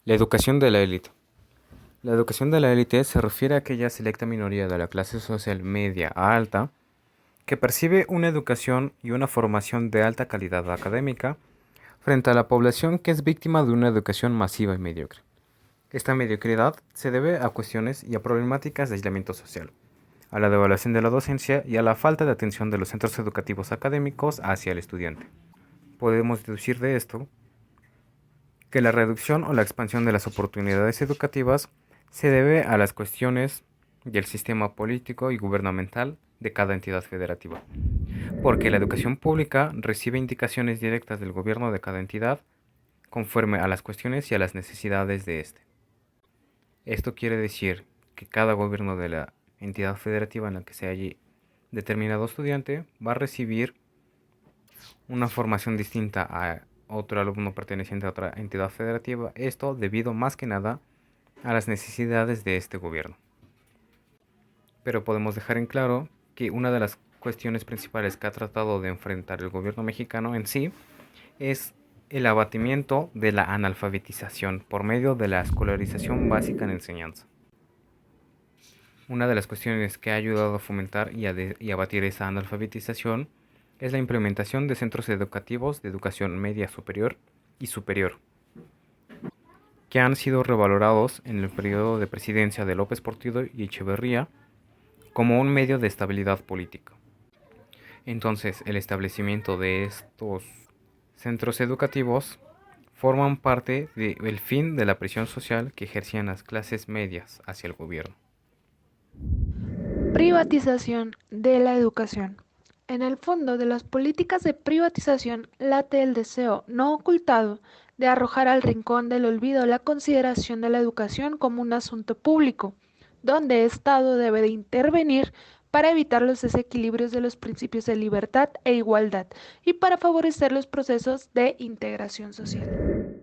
La educación de la élite. La educación de la élite se refiere a aquella selecta minoría de la clase social media a alta que percibe una educación y una formación de alta calidad académica frente a la población que es víctima de una educación masiva y mediocre. Esta mediocridad se debe a cuestiones y a problemáticas de aislamiento social, a la devaluación de la docencia y a la falta de atención de los centros educativos académicos hacia el estudiante. Podemos deducir de esto que la reducción o la expansión de las oportunidades educativas se debe a las cuestiones del sistema político y gubernamental de cada entidad federativa, porque la educación pública recibe indicaciones directas del gobierno de cada entidad conforme a las cuestiones y a las necesidades de éste. Esto quiere decir que cada gobierno de la entidad federativa en la que se halle determinado estudiante va a recibir una formación distinta a otro alumno perteneciente a otra entidad federativa, esto debido más que nada a las necesidades de este gobierno. Pero podemos dejar en claro que una de las cuestiones principales que ha tratado de enfrentar el gobierno mexicano en sí es el abatimiento de la analfabetización por medio de la escolarización básica en enseñanza. Una de las cuestiones que ha ayudado a fomentar y abatir esa analfabetización es la implementación de centros educativos de educación media superior y superior, que han sido revalorados en el periodo de presidencia de López Portillo y Echeverría como un medio de estabilidad política. Entonces, el establecimiento de estos centros educativos forman parte del fin de la presión social que ejercían las clases medias hacia el gobierno. Privatización de la educación. En el fondo de las políticas de privatización late el deseo no ocultado de arrojar al rincón del olvido la consideración de la educación como un asunto público, donde el Estado debe de intervenir para evitar los desequilibrios de los principios de libertad e igualdad y para favorecer los procesos de integración social.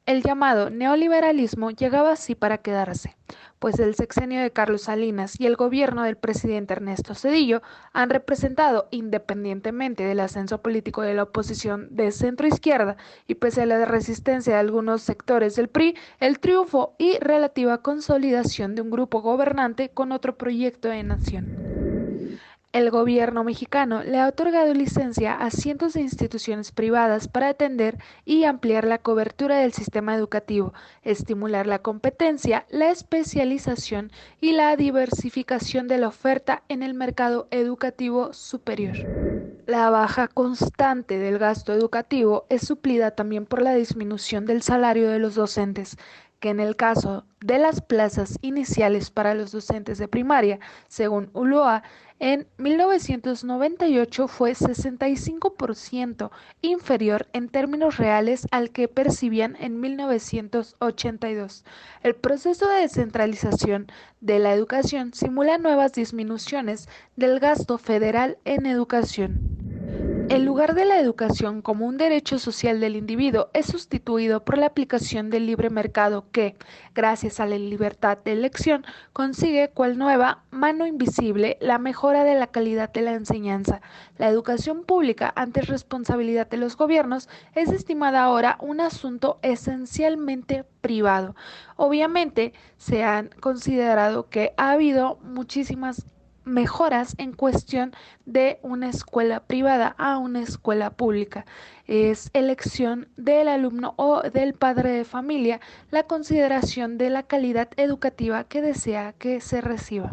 El llamado neoliberalismo llegaba así para quedarse, pues el sexenio de Carlos Salinas y el gobierno del presidente Ernesto Zedillo han representado, independientemente del ascenso político de la oposición de centro-izquierda y pese a la resistencia de algunos sectores del PRI, el triunfo y relativa consolidación de un grupo gobernante con otro proyecto de nación. El gobierno mexicano le ha otorgado licencia a cientos de instituciones privadas para atender y ampliar la cobertura del sistema educativo, estimular la competencia, la especialización y la diversificación de la oferta en el mercado educativo superior. La baja constante del gasto educativo es suplida también por la disminución del salario de los docentes, que en el caso de las plazas iniciales para los docentes de primaria, según ULOA, en 1998 fue 65% inferior en términos reales al que percibían en 1982. El proceso de descentralización de la educación simula nuevas disminuciones del gasto federal en educación. El lugar de la educación como un derecho social del individuo es sustituido por la aplicación del libre mercado que, gracias a la libertad de elección, consigue cual nueva mano invisible la mejora de la calidad de la enseñanza. La educación pública, antes responsabilidad de los gobiernos, es estimada ahora un asunto esencialmente privado. Obviamente, se han considerado que ha habido muchísimas mejoras en cuestión de una escuela privada a una escuela pública. Es elección del alumno o del padre de familia la consideración de la calidad educativa que desea que se reciba.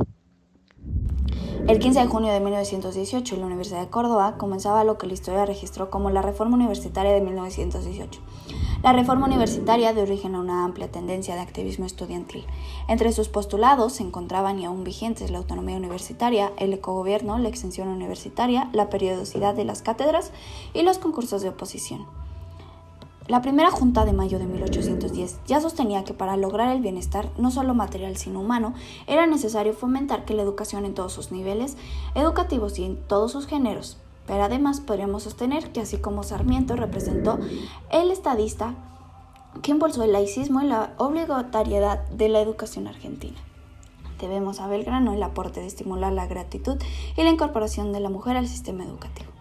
El 15 de junio de 1918, en la Universidad de Córdoba, comenzaba lo que la historia registró como la Reforma Universitaria de 1918. La reforma universitaria dio origen a una amplia tendencia de activismo estudiantil. Entre sus postulados se encontraban y aún vigentes la autonomía universitaria, el ecogobierno, la extensión universitaria, la periodicidad de las cátedras y los concursos de oposición. La primera junta de mayo de 1810 ya sostenía que para lograr el bienestar, no solo material sino humano, era necesario fomentar que la educación en todos sus niveles educativos y en todos sus géneros. Pero además podríamos sostener que así como Sarmiento representó el estadista que impulsó el laicismo y la obligatoriedad de la educación argentina. Debemos a Belgrano el aporte de estimular la gratitud y la incorporación de la mujer al sistema educativo.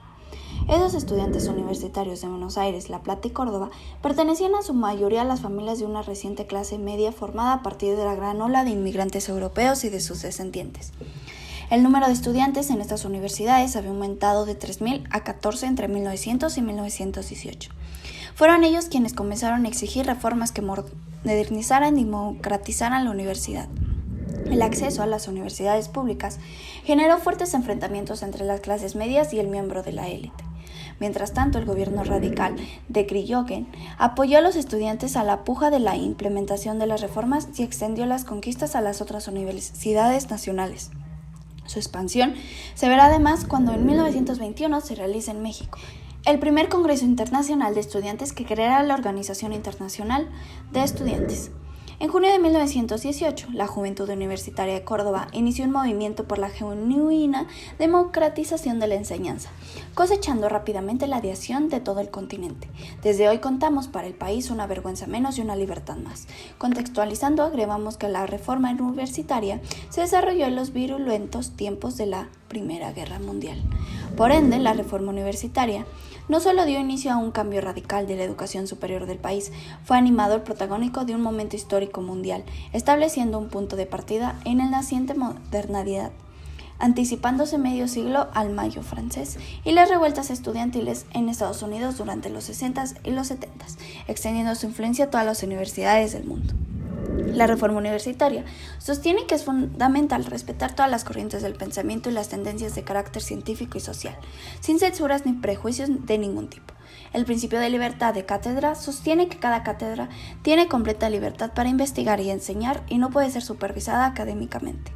Esos estudiantes universitarios de Buenos Aires, La Plata y Córdoba pertenecían a su mayoría a las familias de una reciente clase media formada a partir de la gran ola de inmigrantes europeos y de sus descendientes. El número de estudiantes en estas universidades había aumentado de 3.000 a 14 entre 1900 y 1918. Fueron ellos quienes comenzaron a exigir reformas que modernizaran y democratizaran la universidad. El acceso a las universidades públicas generó fuertes enfrentamientos entre las clases medias y el miembro de la élite. Mientras tanto, el gobierno radical de Křižověk apoyó a los estudiantes a la puja de la implementación de las reformas y extendió las conquistas a las otras universidades nacionales. Su expansión se verá además cuando en 1921 se realiza en México el primer Congreso Internacional de Estudiantes que creará la Organización Internacional de Estudiantes. En junio de 1918, la Juventud Universitaria de Córdoba inició un movimiento por la genuina democratización de la enseñanza, cosechando rápidamente la adhesión de todo el continente. Desde hoy contamos para el país una vergüenza menos y una libertad más. Contextualizando, agregamos que la reforma universitaria se desarrolló en los virulentos tiempos de la Primera Guerra Mundial. Por ende, la reforma universitaria no solo dio inicio a un cambio radical de la educación superior del país, fue animador protagónico de un momento histórico mundial, estableciendo un punto de partida en la naciente modernidad, anticipándose medio siglo al Mayo francés y las revueltas estudiantiles en Estados Unidos durante los 60s y los 70s, extendiendo su influencia a todas las universidades del mundo. La reforma universitaria sostiene que es fundamental respetar todas las corrientes del pensamiento y las tendencias de carácter científico y social, sin censuras ni prejuicios de ningún tipo. El principio de libertad de cátedra sostiene que cada cátedra tiene completa libertad para investigar y enseñar y no puede ser supervisada académicamente.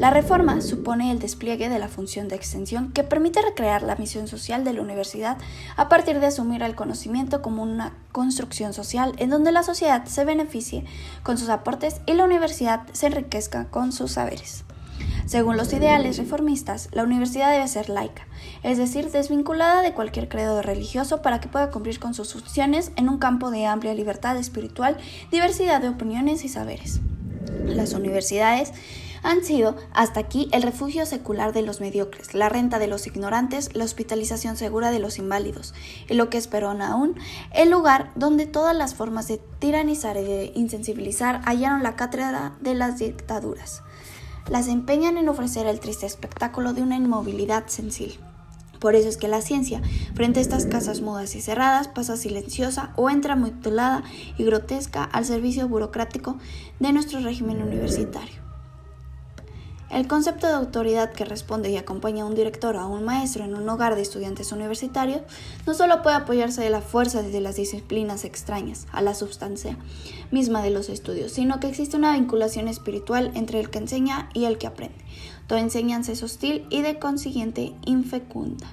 La reforma supone el despliegue de la función de extensión que permite recrear la misión social de la universidad a partir de asumir el conocimiento como una construcción social en donde la sociedad se beneficie con sus aportes y la universidad se enriquezca con sus saberes. Según los ideales reformistas, la universidad debe ser laica, es decir, desvinculada de cualquier credo religioso para que pueda cumplir con sus funciones en un campo de amplia libertad espiritual, diversidad de opiniones y saberes. Las universidades han sido hasta aquí el refugio secular de los mediocres, la renta de los ignorantes, la hospitalización segura de los inválidos, y lo que es peor aún, el lugar donde todas las formas de tiranizar y de insensibilizar hallaron la cátedra de las dictaduras. Las empeñan en ofrecer el triste espectáculo de una inmovilidad sensible. Por eso es que la ciencia, frente a estas casas mudas y cerradas, pasa silenciosa o entra mutilada y grotesca al servicio burocrático de nuestro régimen universitario. El concepto de autoridad que responde y acompaña a un director o a un maestro en un hogar de estudiantes universitarios no solo puede apoyarse de la fuerza de las disciplinas extrañas a la sustancia misma de los estudios, sino que existe una vinculación espiritual entre el que enseña y el que aprende. Toda enseñanza es hostil y de consiguiente infecunda.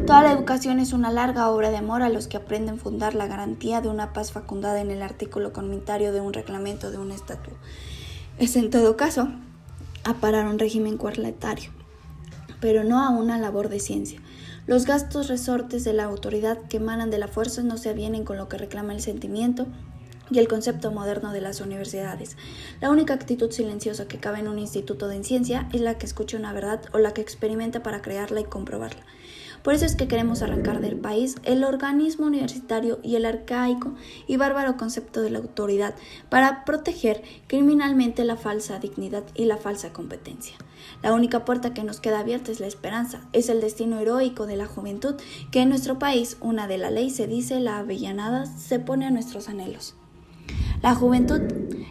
Toda la educación es una larga obra de amor a los que aprenden fundar la garantía de una paz facundada en el artículo comunitario de un reglamento de un estatuto. Es en todo caso a parar un régimen cuarteletario, pero no a una labor de ciencia. Los gastos resortes de la autoridad que emanan de la fuerza no se avienen con lo que reclama el sentimiento y el concepto moderno de las universidades. La única actitud silenciosa que cabe en un instituto de ciencia es la que escucha una verdad o la que experimenta para crearla y comprobarla. Por eso es que queremos arrancar del país el organismo universitario y el arcaico y bárbaro concepto de la autoridad para proteger criminalmente la falsa dignidad y la falsa competencia. La única puerta que nos queda abierta es la esperanza, es el destino heroico de la juventud que en nuestro país, una de la ley se dice, la avellanada se pone a nuestros anhelos. La juventud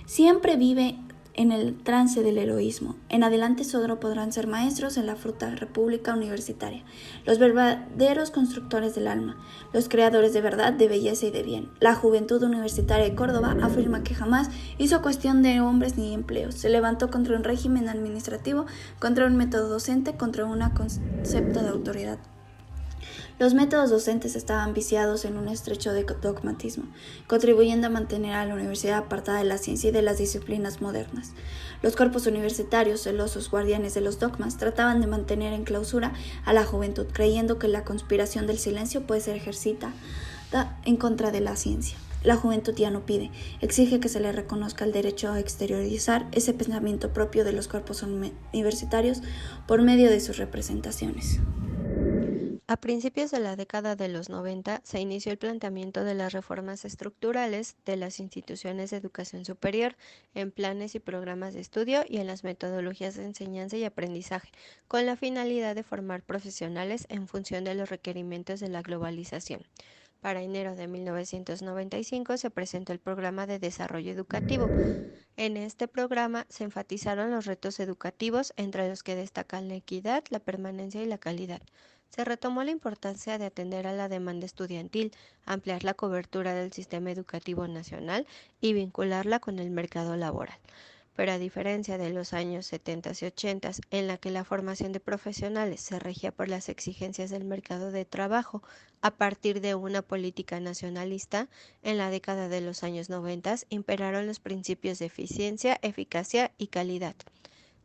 siempre vive en el trance del heroísmo. En adelante solo podrán ser maestros en la fruta república universitaria, los verdaderos constructores del alma, los creadores de verdad, de belleza y de bien. La Juventud Universitaria de Córdoba afirma que jamás hizo cuestión de hombres ni empleos. Se levantó contra un régimen administrativo, contra un método docente, contra un concepto de autoridad. Los métodos docentes estaban viciados en un estrecho dogmatismo, contribuyendo a mantener a la universidad apartada de la ciencia y de las disciplinas modernas. Los cuerpos universitarios, celosos guardianes de los dogmas, trataban de mantener en clausura a la juventud, creyendo que la conspiración del silencio puede ser ejercitada en contra de la ciencia. La juventud ya no pide, exige que se le reconozca el derecho a exteriorizar ese pensamiento propio de los cuerpos universitarios por medio de sus representaciones. A principios de la década de los 90 se inició el planteamiento de las reformas estructurales de las instituciones de educación superior en planes y programas de estudio y en las metodologías de enseñanza y aprendizaje, con la finalidad de formar profesionales en función de los requerimientos de la globalización. Para enero de 1995 se presentó el Programa de Desarrollo Educativo. En este programa se enfatizaron los retos educativos, entre los que destacan la equidad, la permanencia y la calidad. Se retomó la importancia de atender a la demanda estudiantil, ampliar la cobertura del sistema educativo nacional y vincularla con el mercado laboral. Pero a diferencia de los años 70 y 80, en la que la formación de profesionales se regía por las exigencias del mercado de trabajo a partir de una política nacionalista, en la década de los años 90 imperaron los principios de eficiencia, eficacia y calidad.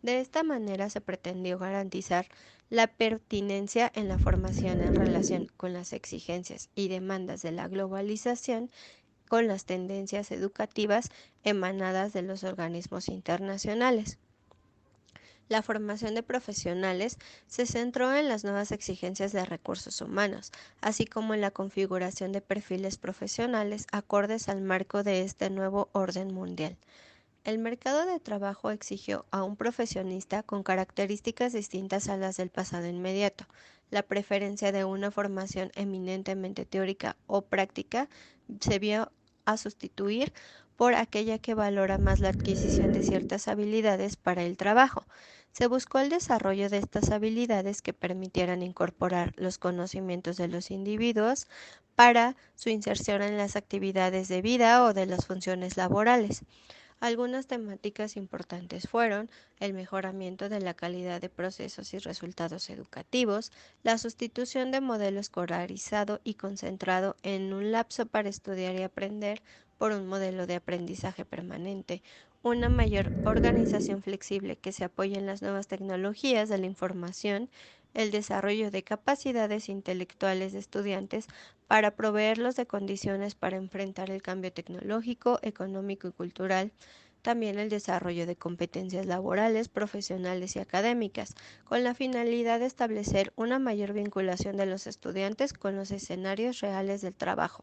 De esta manera se pretendió garantizar la pertinencia en la formación en relación con las exigencias y demandas de la globalización, con las tendencias educativas emanadas de los organismos internacionales. La formación de profesionales se centró en las nuevas exigencias de recursos humanos, así como en la configuración de perfiles profesionales acordes al marco de este nuevo orden mundial. El mercado de trabajo exigió a un profesionista con características distintas a las del pasado inmediato. La preferencia de una formación eminentemente teórica o práctica se vio a sustituir por aquella que valora más la adquisición de ciertas habilidades para el trabajo. Se buscó el desarrollo de estas habilidades que permitieran incorporar los conocimientos de los individuos para su inserción en las actividades de vida o de las funciones laborales. Algunas temáticas importantes fueron el mejoramiento de la calidad de procesos y resultados educativos, la sustitución de modelo escolarizado y concentrado en un lapso para estudiar y aprender por un modelo de aprendizaje permanente, una mayor organización flexible que se apoye en las nuevas tecnologías de la información, el desarrollo de capacidades intelectuales de estudiantes para proveerlos de condiciones para enfrentar el cambio tecnológico, económico y cultural, también el desarrollo de competencias laborales, profesionales y académicas, con la finalidad de establecer una mayor vinculación de los estudiantes con los escenarios reales del trabajo.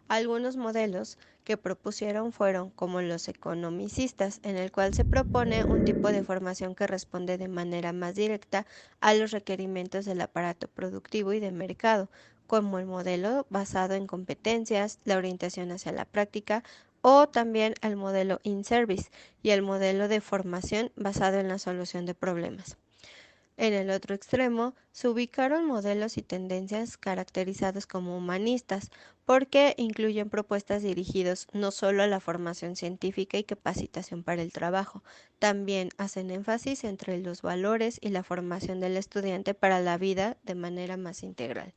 Algunos modelos que propusieron fueron como los economicistas, en el cual se propone un tipo de formación que responde de manera más directa a los requerimientos del aparato productivo y de mercado, como el modelo basado en competencias, la orientación hacia la práctica, o también el modelo in-service y el modelo de formación basado en la solución de problemas. En el otro extremo, se ubicaron modelos y tendencias caracterizados como humanistas, porque incluyen propuestas dirigidas no solo a la formación científica y capacitación para el trabajo, también hacen énfasis entre los valores y la formación del estudiante para la vida de manera más integral.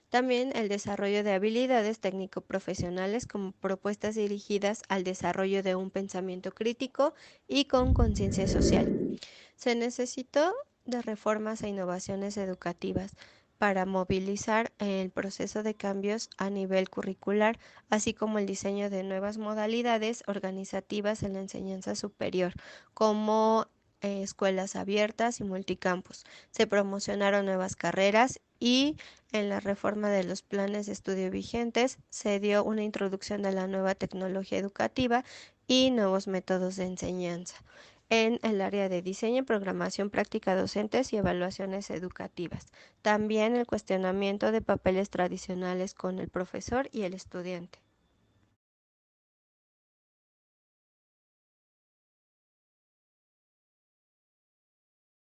También el desarrollo de habilidades técnico-profesionales como propuestas dirigidas al desarrollo de un pensamiento crítico y con conciencia social. Se necesitó de reformas e innovaciones educativas para movilizar el proceso de cambios a nivel curricular, así como el diseño de nuevas modalidades organizativas en la enseñanza superior, como escuelas abiertas y multicampus. Se promocionaron nuevas carreras y en la reforma de los planes de estudio vigentes se dio una introducción de la nueva tecnología educativa y nuevos métodos de enseñanza en el área de diseño, programación, práctica docentes y evaluaciones educativas. También el cuestionamiento de papeles tradicionales con el profesor y el estudiante.